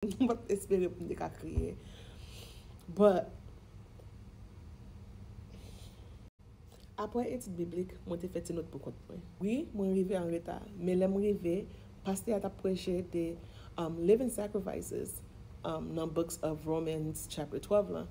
Mwen espere pou mwen ka kriye. But, apre etude biblik, mwen te fete not pou kote mwen. Oui, mwen rive en retard, men lè mwen rive, paste a ta preche de living sacrifices nan books of Romans chapter 12 la.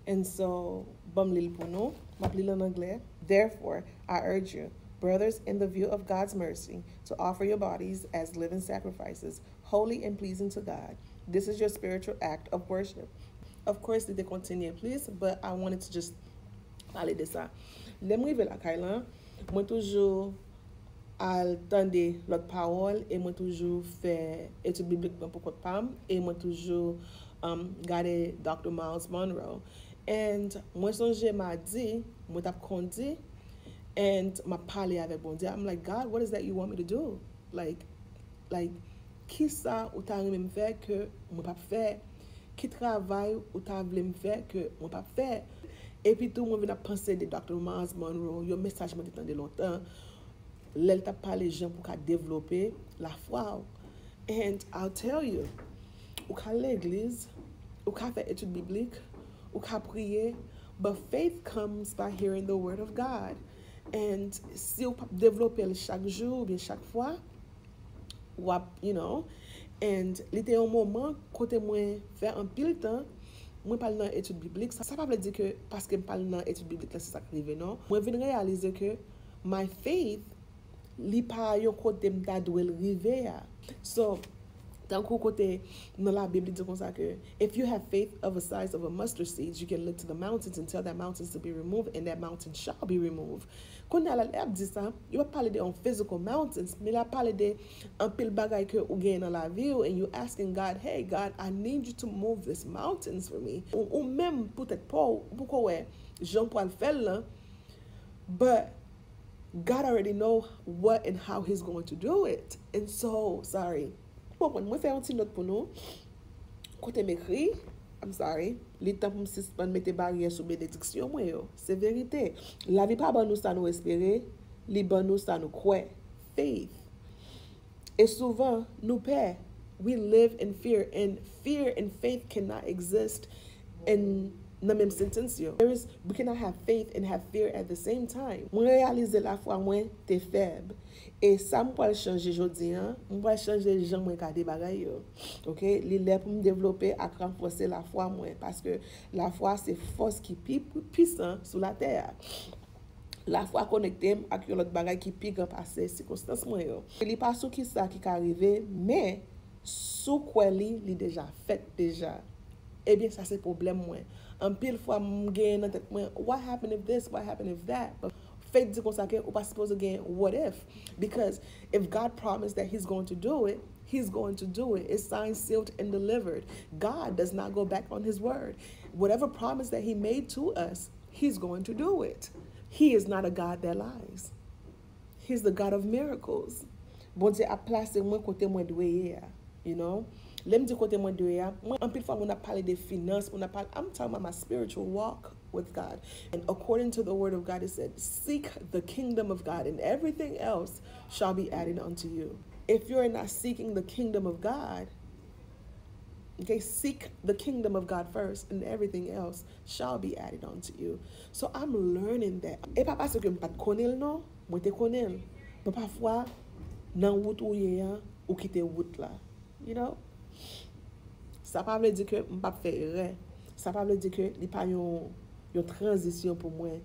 And so, bam lil pou nou, map lil en anglais. Therefore, I urge you, brothers, in the view of God's mercy, to offer your bodies as living sacrifices, holy and pleasing to God. This is your spiritual act of worship. Of course, they continue, please, but I wanted to just parler de ça. Lè mwen rive la kailan, mwen toujou al tande lot parol, e mwen toujou fè etude biblik pou kote pam, e mwen toujou gade Dr. Miles Monroe. And mwen sonje ma di, mwen tap kondi, and ma pale avek bon Dieu. I'm like, God, what is that you want me to do? Like, ki sa ou ta reme m fè ke mwen pap fè? Ki travay ou ta vle m fè ke mwen pap fè? Et puis tout mwen vin ap pense de Dr. Miles Monroe, yon mesaj mwen te tande lontan, lèl ta pale jen pou ka develope la fwa. And I'll tell you, ou ka l'eglise, ou ka fè etude biblik, ou ka priye, but faith comes by hearing the word of God. And si ou pa develope l chak jou, ou bien chak fwa, wap, you know, and li te yon moment, kote mwen fè an pil tan, mwen pal nan etude biblik, sa pa vle di ke paske m pal nan etude biblik la se sa krive, non? Mwen vin realize ke my faith li pa yon kote m ta dwel rive ya. So, tan kou kote nan la Bible di kon sa ke, if you have faith of the size of a mustard seed, you can look to the mountains and tell that mountains to be removed, and that mountain shall be removed. Kon la ap di sa, yo pa pale de on physical mountains, me la pale de an pil bagay ke ou gen nan la vi ou, and you asking God, hey God, I need you to move these mountains for me. Ou même peut-être pas, pou ko we, Jean Paul fel la, but God already know what and how he's going to do it. And so, sorry. Mwen fè yon ti not pou nou, kote m'ekri, I'm sorry, li tan pou m'sispan mette barrière sou benediksyon mwen yo. Se verite. La vi pa ban nou sa nou espere, li ban nou sa nou kwe. Faith. Et souvent, nou pe, we live in fear and faith cannot exist in nan même sentence yo. We cannot have faith and have fear at the same time. Mwen realize la fwa mwen te feb. Et sa mwen pal chanje jodi, mwen pal chanje jan mwen kade bagay yo. Ok? Li lè pou m developpe ak renforcer la fwa mwen. Paske la fwa se force ki pi puissant sou la terre. La fwa konekte m ak yon lot bagay ki pi gan pase circonstance mwen yo. Li pa sou ki sa ki ka arrive, mais sou kwe li deja fet deja. Ebyen sa se problem mwen. An pil fwa m gen nan tet mwen, what happened if this, what happened if that? But faith di kon sa ke, ou pa suppose gen, what if? Because if God promised that he's going to do it, he's going to do it. It's signed, sealed, and delivered. God does not go back on his word. Whatever promise that he made to us, he's going to do it. He is not a God that lies. He's the God of miracles. Bon Dieu a place mwen kote mwen dweye, you know? Lem di kote mwen dweye, mwen an pil fwa mwen a pale de finance, I'm talking about my spiritual walk with God. And according to the word of God, it said, seek the kingdom of God and everything else shall be added unto you. If you're not seeking the kingdom of God, okay, seek the kingdom of God first and everything else shall be added unto you. So I'm learning that. E pa paske m pat konel non, mwen te konel. But parfois, nan wout ou ye ya, ou kite wout la. You know? Sa pa vle di ke m pap fe re. Sa pa vle di ke li pa yon transition pou mwen.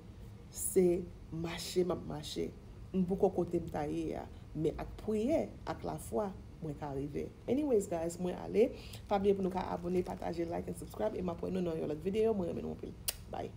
Se mache map mache. M pou kote m ta ye ya. Me ak priye, ak la fwa, mwen ka arrive. Anyways guys, mwen ale. Pa blie pou nou ka abone, pataje, like and subscribe. E ma pwen nou nan yon lot video. Mwen remen moun pil. Bye.